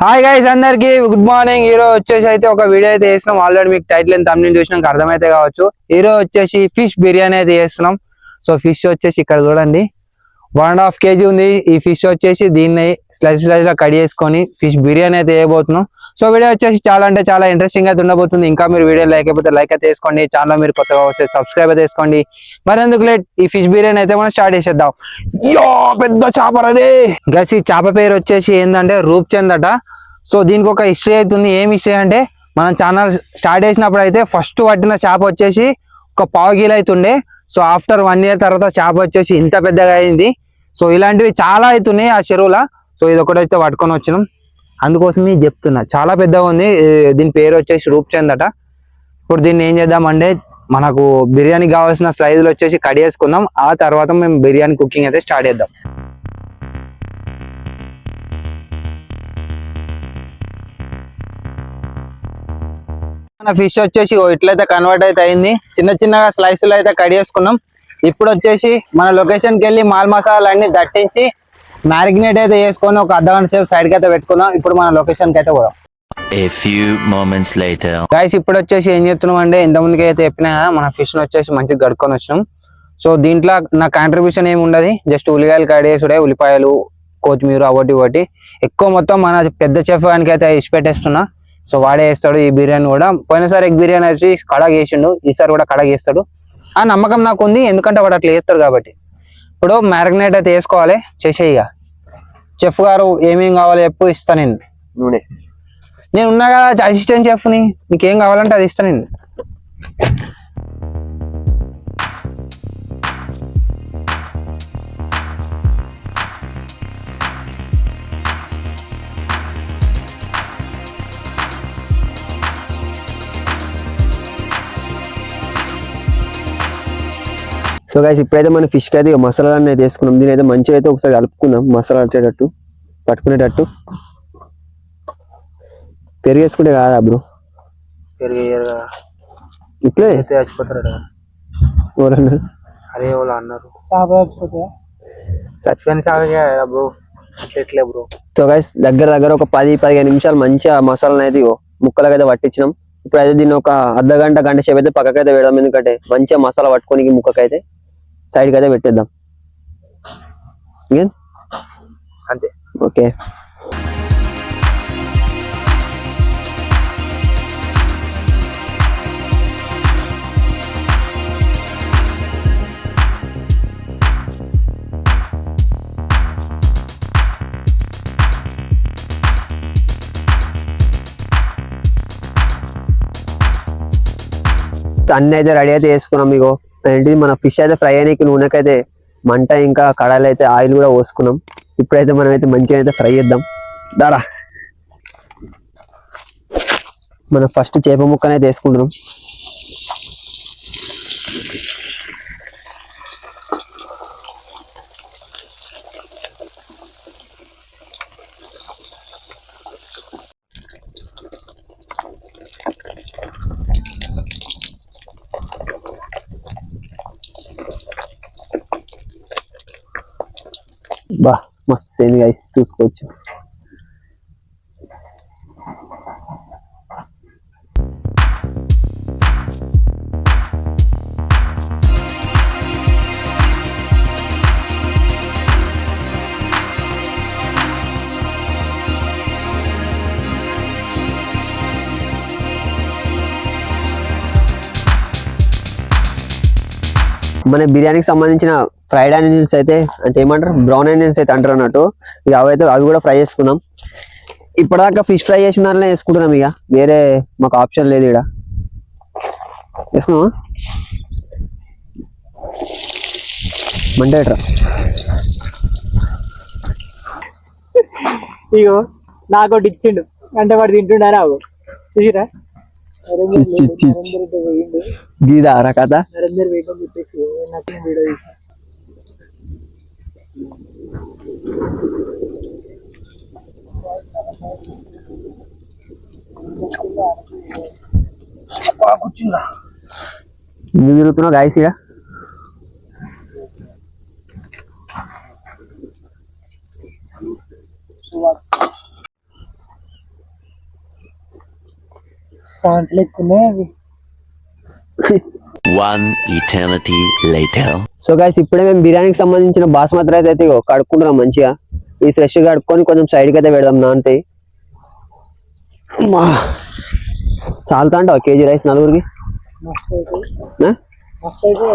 Hi guys అందరికి good morning. ఈరోజు వచ్చేసి అయితే ఒక వీడియో అయితే చేస్తున్నాం. ఆల్రెడీ మీకు టైటిల్ అండ్ థంబ్నెయిల్ చూసినాక అర్థమైతే కావచ్చు. ఈరోజు వచ్చేసి ఫిష్ బిర్యానీ అయితే చేస్తున్నాం. సో ఫిష్ వచ్చేసి ఇక్కడ చూడండి 1.5 kg ఉంది. ఈ ఫిష్ వచ్చేసి దీన్ని స్లైస్ లా కట్ చేసుకొని ఫిష్ బిర్యానీ అయితే చేయబోతున్నాం. సో వీడియో వచ్చేసి చాలా అంటే చాలా ఇంట్రెస్టింగ్ అయితే ఉండబోతుంది. ఇంకా మీరు వీడియో లైక్ అయిపోతే లైక్ అయితే వేసుకోండి. ఛానల్ మీరు కొత్తగా వస్తే సబ్స్క్రైబ్ అయితే వేసుకోండి. మరి ఎందుకు లేట్, ఈ ఫిష్ బిర్యానీ అయితే మనం స్టార్ట్ చేసేద్దాం. యో పెద్ద చేప రే గస్. ఈ చేప పేరు వచ్చేసి ఏంటంటే రూప్చంద్ అట. సో దీనికి ఒక హిస్టరీ అవుతుంది. ఏం హిస్టరీ అంటే మనం ఛానల్ స్టార్ట్ చేసినప్పుడు అయితే ఫస్ట్ పట్టిన చేప వచ్చేసి ఒక 1/4 kg అవుతుండే. సో ఆఫ్టర్ 1 year తర్వాత చేప వచ్చేసి ఇంత పెద్దగా అయింది. సో ఇలాంటివి చాలా అవుతున్నాయి ఆ చెరువులో. సో ఇది ఒకటైతే పట్టుకొని వచ్చినాం, అందుకోసమే చెప్తున్నా. చాలా పెద్దగా ఉంది. దీని పేరు వచ్చేసి రూప్చంద్ అట. ఇప్పుడు దీన్ని ఏం చేద్దామంటే మనకు బిర్యానీ కావాల్సిన స్లైజులు వచ్చేసి కట్ చేసుకుందాం. ఆ తర్వాత మేము బిర్యానీ కుకింగ్ అయితే స్టార్ట్ చేద్దాం. మన ఫిష్ వచ్చేసి ఇట్లయితే కన్వర్ట్ అయితే అయింది. చిన్న చిన్నగా స్లైసులు అయితే కట్ చేసుకున్నాం. ఇప్పుడు వచ్చేసి మన లొకేషన్కి వెళ్ళి మాల్ మసాలా అన్ని దట్టించి మ్యారినేట్ అయితే చేసుకొని ఒక అర్ధగంట సేపు సైడ్ కి అయితే పెట్టుకుందాం. ఇప్పుడు మన లొకేషన్ కి అయితే పోదాం. A few moments later. Guys ఇప్పుడు వచ్చేసి ఏం చేస్తున్నాం అంటే ఇంత ముందుకి అయితే చెప్పినా మన ఫిష్ వచ్చేసి మంచిగా గడుకొని వచ్చినాం. సో దీంట్లో నా కాంట్రిబ్యూషన్ ఏమి ఉండదు, జస్ట్ ఉల్లిపాయలు కట్ చేసుడే, ఉల్లిపాయలు కొత్తిమీర ఒకటి ఒకటి ఎక్కువ మొత్తం మన పెద్ద చెఫ్ గానికి అయితే ఇచ్చి పెట్టేస్తున్నా. సో వాడే వేస్తాడు ఈ బిర్యానీ కూడా. పోయినసారి ఎగ్ బిర్యానీ వచ్చి కడాగ్ వేసిండు, ఈసారి కూడా కడాగ్ వేస్తాడు. ఆ నమ్మకం నాకు ఉంది, ఎందుకంటే వాడు అట్లా వేస్తాడు కాబట్టి. ఇప్పుడు మ్యారినేట్ అయితే వేసుకోవాలి. చేసేయిగా చెఫ్ గారు ఏమేం కావాలి చెప్పు, ఇస్తా నేను. నూనె నేను ఉన్నా కదా అసిస్టెంట్ చెఫ్ని, నీకేం కావాలంటే అది ఇస్తా నేను. సో గైస్ ఇప్పుడైతే మన ఫిష్ కి అయితే మసాలా అనేది వేసుకున్నాం. దీని అయితే మంచిగా అయితే ఒకసారి కలుపుకుందాం, మసాలా వచ్చేటట్టు పట్టుకునేటట్టు. పెరుగు వేసుకుంటే కాదా బ్రో? ఇట్లే చచ్చిపోతారు. అరే వాళ్ళు అన్నారు చచ్చిపోయిన బ్రో, అట్లే బ్రో. సో గైస్ దగ్గర ఒక 10-15 నిమిషాలు మంచిగా మసాలా అనేది ముక్కలకి అయితే పట్టించినాం. ఇప్పుడు అయితే దీన్ని ఒక గంట సేపు అయితే పక్కకైతే పెడదాం. ఎందుకంటే మంచిగా మసాలా పట్టుకోనికి ముక్కకైతే సైడ్కి అయితే పెట్టేద్దాం. అంతే, ఓకే. అన్నీ అయితే రెడీ అయితే వేసుకున్నాం. మీకు ఏంటి మన ఫిష్ అయితే ఫ్రై అయ్యానికి నూనెకైతే మంట ఇంకా కడాయిలు అయితే ఆయిల్ కూడా పోసుకున్నాం. ఇప్పుడైతే మనం అయితే మంచిగా అయితే ఫ్రై చేద్దాం. దారా మనం ఫస్ట్ చేప ముక్కనైతే వేసుకుంటున్నాం. బా మస్తు అయింది గైస్, చూసుకోవచ్చు. మన బిర్యానీకి సంబంధించిన ఫ్రైడ్ ఆనియన్స్ అయితే అంటే ఏమంటారు, బ్రౌన్ ఆనియన్స్ అయితే అంటారు అన్నట్టు. ఇక అవి కూడా ఫ్రై చేసుకుందాం. ఇప్పటిదాకా ఫిష్ ఫ్రై చేసిన దానిలో వేసుకుంటున్నాం. ఇక వేరే మాకు ఆప్షన్ లేదు. ఇక్కడ వేసుకున్నామా మంటేట్రా. ఇగో నాకోటి ఇచ్చిండు అంటే వాడు తింటుండారా చూసిరా. గీదారా కదా నరేందర్ వేగం చెప్పేసి నాకు వీడియో తీసిన. తిరుగుతున్నావు గాయస్ ఇక్కడ. ప్రాన్స్ లెక్కున్నాయి అవి. One eternity later. So guys ఇప్పుడే మేము బిర్యానీకి సంబంధించిన బాస్మతి రైస్ అయితే ఇగో కడుక్కుంటున్నాం మంచిగా. ఇది ఫ్రెష్ కడుక్కొని కొంచెం సైడ్కి అయితే పెడదాం నాంతాయి. చాలుతా అంటావా కేజీ రైస్ నలుగురికి? మస్తు అవుతుంది. మస్తు అయితే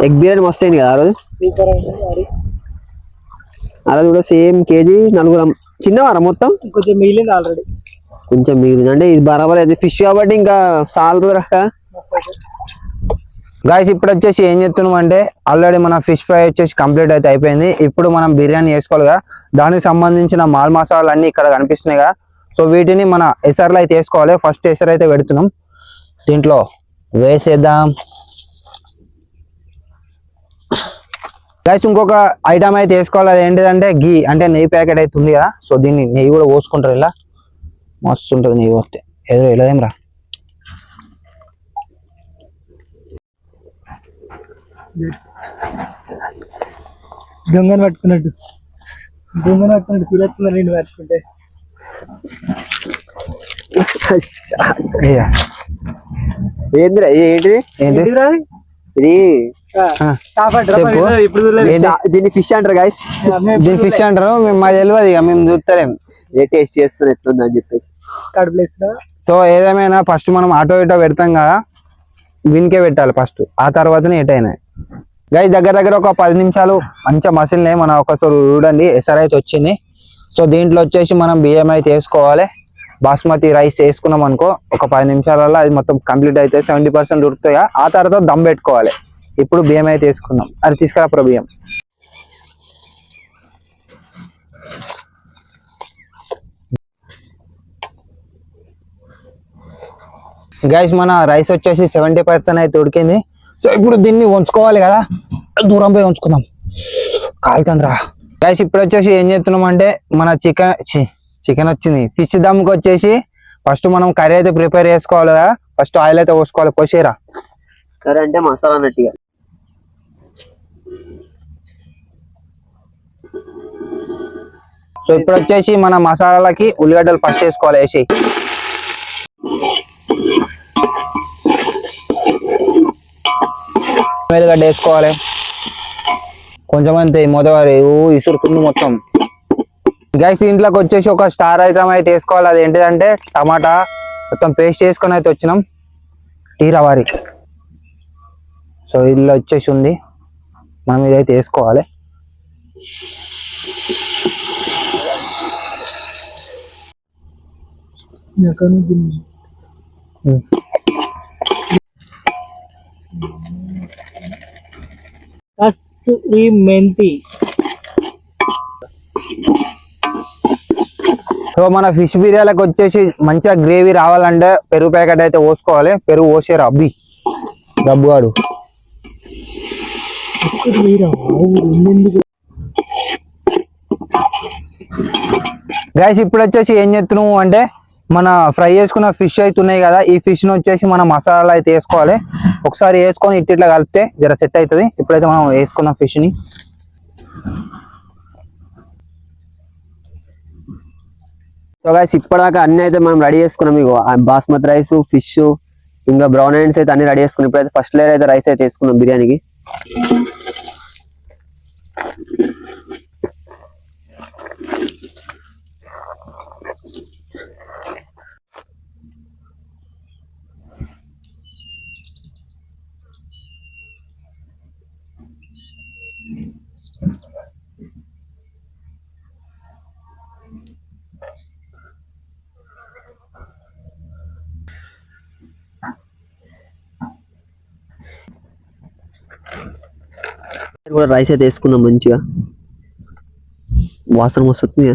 ఎగ్ బిర్యానీ మస్తు అయింది కదా ఆ రోజు. సూపర్ అయింది అది. ఆ రోజు కూడా సేమ్ కేజీ నలుగురం. చిన్నవారా మొత్తం? కొంచెం మిగిలింది ఆల్రెడీ. కొంచెం మిగిలింది అంటే ఇది బరాబర్ అయితే ఫిష్ కాబట్టి ఇంకా సాలదు రా. మస్తు అవుతుంది. గాయస్ ఇప్పుడు వచ్చేసి ఏం చెప్తున్నాం అంటే ఆల్రెడీ మన ఫిష్ ఫ్రై వచ్చేసి కంప్లీట్ అయితే అయిపోయింది. ఇప్పుడు మనం బిర్యానీ చేసుకోవాలి కదా, దానికి సంబంధించిన మాల్ మసాలాలు అన్ని ఇక్కడ కనిపిస్తున్నాయి కదా. సో వీటిని మన ఎసర్లో అయితే వేసుకోవాలి. ఫస్ట్ ఎసర్ అయితే పెడుతున్నాం, దీంట్లో వేసేద్దాం. గైస్ ఇంకొక ఐటమ్ అయితే వేసుకోవాలి, అది ఏంటిదంటే గీ అంటే నెయ్యి ప్యాకెట్ అయితే ఉంది కదా. సో దీన్ని నెయ్యి కూడా పోసుకుంటారు, ఇలా మస్తు ఉంటుంది నెయ్యి పోస్తే. ఎదురు ఇలా ఏం రా. దొంగను పట్టుకున్నట్టు ఫీల్ అవుతుంది నేను పట్టుకుంటే. ఏంటిది ఏంటిది ఏంటి ఇది? చెప్పు. దీన్ని ఫిష్ అంటారు గైస్. దీని ఫిష్ అంటారు, మేము మాకు తెలియదు, ఇక మేము చూస్తలేము. ఏ టేస్ట్ చేస్తున్నా ఎట్లుంది అని చెప్పేసి. కడుపులేసిన సో ఏదేమైనా ఫస్ట్ మనం ఆటో ఇటో పెడతాం కదా, వినికే పెట్టాలి ఫస్ట్, ఆ తర్వాతనే ఎటైనా. గైస్ దగ్గర దగ్గర ఒక 10 నిమిషాలు మంచిగా మసిలినాయి. మనం ఒకసారి చూడండి ఎసర్ అయితే వచ్చింది. సో దీంట్లో వచ్చేసి మనం బియ్యం అయితే వేసుకోవాలి. బాస్మతి రైస్ వేసుకున్నాం అనుకో, ఒక 10 నిమిషాలలో అది మొత్తం కంప్లీట్ అయితే 70% ఉడుకుతాయి. ఆ తర్వాత దమ్ పెట్టుకోవాలి. ఇప్పుడు బియ్యం అయితే వేసుకున్నాం. అది తీసుకురాప్పుడు బియ్యం. గైస్ మన రైస్ వచ్చేసి 70% అయితే ఉడికింది. సో ఇప్పుడు దీన్ని ఉంచుకోవాలి కదా, దూరం పోయి ఉంచుకుందాం, కాలుతుందిరా. గైస్ ఇప్పుడు వచ్చేసి ఏం చేస్తున్నాం అంటే మన చికెన్ వచ్చింది, ఫిష్ దమ్కి వచ్చేసి ఫస్ట్ మనం కర్రీ అయితే ప్రిపేర్ చేసుకోవాలి కదా. ఫస్ట్ ఆయిల్ అయితే పోసుకోవాలి. పోసేరా. కర్రీ అంటే మసాలా అన్నట్టుగా. సో ఇప్పుడు వచ్చేసి మన మసాలాలకి ఉల్లిగడ్డలు ఫస్ట్ వేసుకోవాలి. వేసి ఉల్లిగడ్డ వేసుకోవాలి కొంచెం అంతే. మొదటి ఇసురుతుంది మొత్తం. గైస్ ఇంట్లోకి వచ్చేసి ఒక స్టార్ ఐటమ్ అయితే వేసుకోవాలి. అది ఏంటిదంటే టమాటా మొత్తం పేస్ట్ చేసుకొని అయితే వచ్చినాం, టీ రవారి. సో ఇల్లు వచ్చేసి ఉంది, మనం ఇదైతే వేసుకోవాలి. కసూరి మెంతి. సో మన ఫిష్ బిర్యానీకి వచ్చేసి మంచిగా గ్రేవీ రావాలంటే పెరుగు ప్యాకెట్ అయితే పోసుకోవాలి. పెరుగు పోసారు అబ్బి గబ్బుగాడు. గైస్ ఇప్పుడు వచ్చేసి ఏం చేస్తున్నాము అంటే మన ఫ్రై చేసుకున్న ఫిష్ అయితే ఉన్నాయి కదా, ఈ ఫిష్ ని వచ్చేసి మనం మసాలా అయితే వేసుకోవాలి. ఒకసారి వేసుకొని ఇట్లా కలిపితే జర సెట్ అవుతుంది. ఇప్పుడైతే మనం వేసుకున్న ఫిష్ ని సో గైస్ ఇప్పటిదాకా అన్ని అయితే మనం రెడీ చేసుకున్నాం. ఇగో బాస్మతి రైస్, ఫిష్, ఇంకా బ్రౌన్ ఆనియన్స్ అయితే అన్ని రెడీ చేసుకున్నాం. ఇప్పుడైతే ఫస్ట్ లేయర్ అయితే రైస్ అయితే వేసుకున్నాం బిర్యానీకి. కూడా రైస్ అయితే వేసుకున్నాం మంచిగా. వాసన వస్తుంది.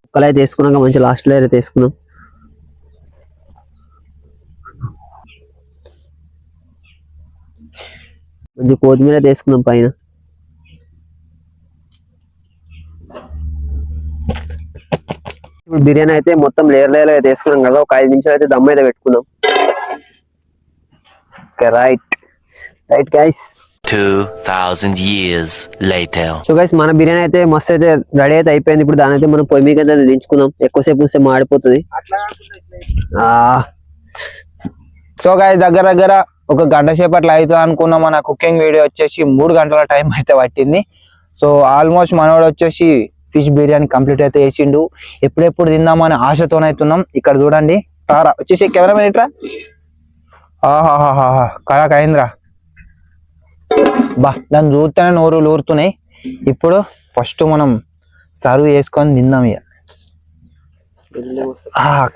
ముక్కలు అయితే వేసుకున్నాక మంచి లాస్ట్ లేయర్ అయితే వేసుకున్నాం. మంచి కొత్తిమీర అయితే వేసుకున్నాం పైన. ఇప్పుడు బిర్యానీ అయితే మొత్తం లేయర్ లేయర్ అయితే వేసుకున్నాం కదా, ఒక 5 నిమిషాలు అయితే దమ్ అయితే పెట్టుకున్నాం. Right guys. 2,000 years later. So guys మన బిర్యానీ అయితే మస్తు అయితే రెడీ అయితే అయిపోయింది. ఇప్పుడు దాని అయితే మనం పొయ్యి మీద అయితే దించుకుందాం. ఎక్కువసేపు ఉంటే మాడిపోతుంది. సో గాయస్ దగ్గర దగ్గర ఒక గంట సేపట్లో అవుతుంది అనుకున్న మన కుకింగ్ వీడియో వచ్చేసి 3 గంటల టైం అయితే పట్టింది. సో ఆల్మోస్ట్ మనోడు వచ్చేసి ఫిష్ బిర్యానీ కంప్లీట్ అయితే చేసిండు. ఎప్పుడెప్పుడు తిందామని ఆశతోనైతున్నాం. ఇక్కడ చూడండి తారా వచ్చేసి కెమెరామెన్ ఇట్రా. ఆహాహాహా కళాక్ అయిందిరా బా. దాన్ని చూస్తేనే నోరులు ఊరుతున్నాయి. ఇప్పుడు ఫస్ట్ మనం సర్వ్ చేసుకొని తిందాం ఇక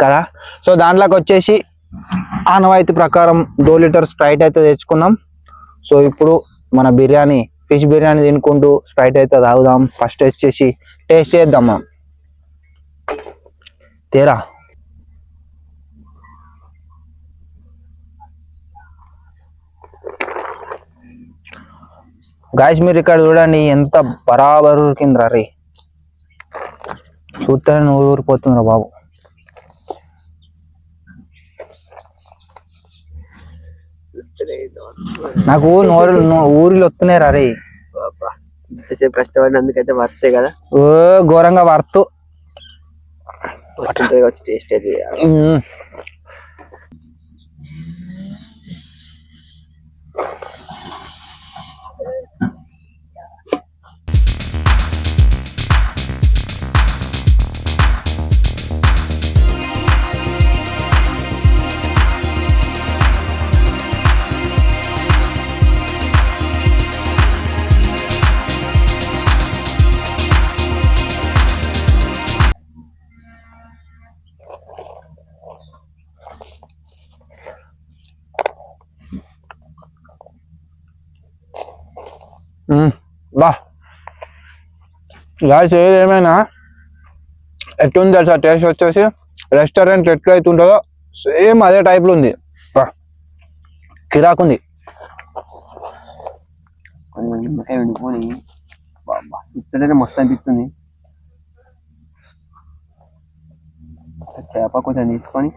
కదా. సో దాంట్లోకి వచ్చేసి ఆనవాయితీ ప్రకారం 2 లీటర్ స్ప్రైట్ అయితే తెచ్చుకున్నాం. సో ఇప్పుడు మన బిర్యానీ ఫిష్ బిర్యానీ తినుకుంటూ స్ప్రైట్ అయితే తాగుదాం. ఫస్ట్ వచ్చేసి టేస్ట్ చేద్దాం మనం. తేరా గాయస్ మీరు ఇక్కడ చూడండి ఎంత బరాబర్ ఉరికిందిరా రే. చూస్తేనే నూరు ఊరిపోతుందిరా బాబు. నాకు ఊరిలో వస్తున్నాయి రా రే. ఇంతసేపు కష్టపడినందుకైతే వర్తే కదా. ఓ ఘోరంగా వర్తు. టేస్ట్ అయితే బా గాయస్ ఏదేమైనా ఎట్లుంది తెలుసా టేస్ట్ వచ్చేసి రెస్టారెంట్ ఎట్లా అయితే ఉంటుందో సేమ్ అదే టైప్లో ఉంది. బా కిరాకుంది. నిమ్మకాయ వండుకొని చూస్తుంటేనే మస్తు అనిపిస్తుంది. చేప కొంచెం తీసుకొని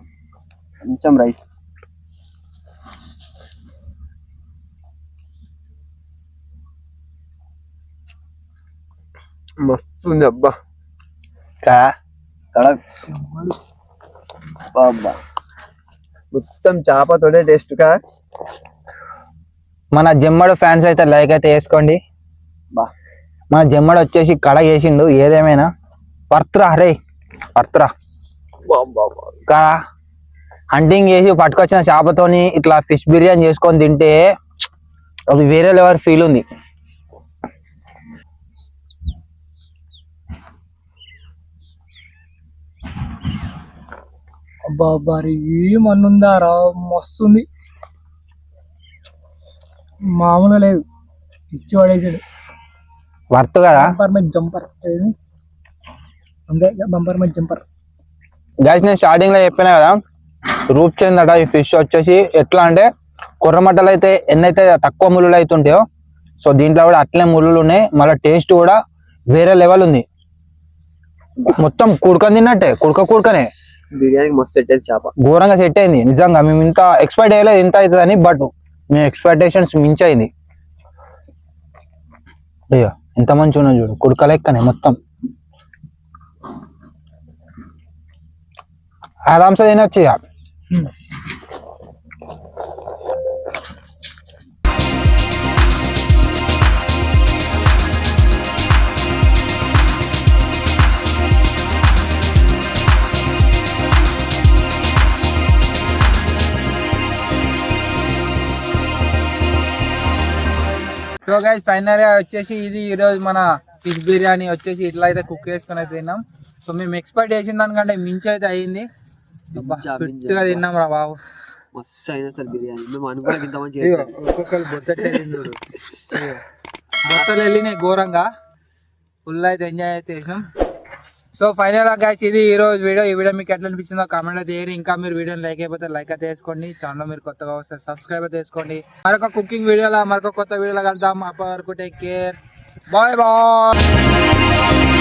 కొంచెం రైస్ మస్తు ఉంది అబ్బా. మొత్తం చేపతోనే టేస్ట్ కా. మన జమ్మడు ఫ్యాన్స్ అయితే లైక్ అయితే వేసుకోండి. బా మన జమ్మడు వచ్చేసి కడ వేసిండు. ఏదేమైనా వర్త్రా రే వర్త్రా కా. హంటింగ్ చేసి పట్టుకొచ్చిన చేపతోని ఇట్లా ఫిష్ బిర్యానీ చేసుకొని తింటే అది వేరే లెవెల్ ఫీల్ ఉంది. అబ్బా మరి ఏమన్నుందా రా, మస్తుంది. మామూలుగా లేదు, ఇచ్చి పడేసాడు. వర్త్ కదా. బంపర్ మీద జంపర్ అంతే, బంపర్ మీద జంపర్. గైస్ నేను స్టార్టింగ్ లో చెప్పినా కదా రూప్ చెందట ఈ ఫిష్ వచ్చేసి ఎట్లా అంటే కొర్రమట్టలు అయితే ఎన్నైతే తక్కువ ముళ్ళు అయితే ఉంటాయో సో దీంట్లో కూడా అట్లే ముళ్ళు ఉన్నాయి. మళ్ళీ టేస్ట్ కూడా వేరే లెవెల్ ఉంది. మొత్తం కుడకని తిన్నట్టే, కుడకనే బిర్యానీకి మస్తు సెట్ అయింది. చేప ఘోరంగా సెట్ అయింది నిజంగా. మేము ఇంత ఎక్స్పెక్ట్ చేయలేదు ఇంత అవుతుందని, బట్ మేము ఎక్స్పెక్టేషన్స్ మించి అయింది. అయ్యో ఎంత మంచి ఉన్నా చూడు, కుడక లెక్కనే మొత్తం. ఆరామ్సే తినొచ్చు ఇక. సో గైస్ ఫైనల్ గా వచ్చేసి ఇది ఈ రోజు మన ఫిష్ బిర్యానీ వచ్చేసి ఇట్లా అయితే కుక్ చేసుకుని అయితే తిన్నాం. సో మేము ఎక్స్పెక్ట్ చేసిన దానికంటే మించి అయితే అయింది. ఫిట్గా తిన్నాం రా బాబు, మస్తు అయినా సార్ బిర్యానీ. మేము అనుకోలేదు ఇంత మంచి. ఒక్కొక్కరు బొత్తట్లే తిందుడు, బొత్తలు వెళ్ళినాయి ఘోరంగా. ఫుల్ అయితే ఎంజాయ్ అయితే చేసినాం. సో ఫైనల్ గా గైస్ ఇది ఈ రోజు వీడియో. ఈ వీడియో మీకు ఎట్లా అనిపించిందో కామెంట్ అయితే చేయరు. ఇంకా మీరు వీడియోని లైక్ అయిపోతే లైక్ అయితే వేసుకోండి. ఛానల్ మీరు కొత్తగా వస్తే సబ్స్క్రైబ్ అయితే చేసుకోండి. మరొక కుకింగ్ వీడియోలో మరొక కొత్త వీడియోలో కలుద్దాం. అప్పటి వరకు టేక్ కేర్, బాయ్ బాయ్.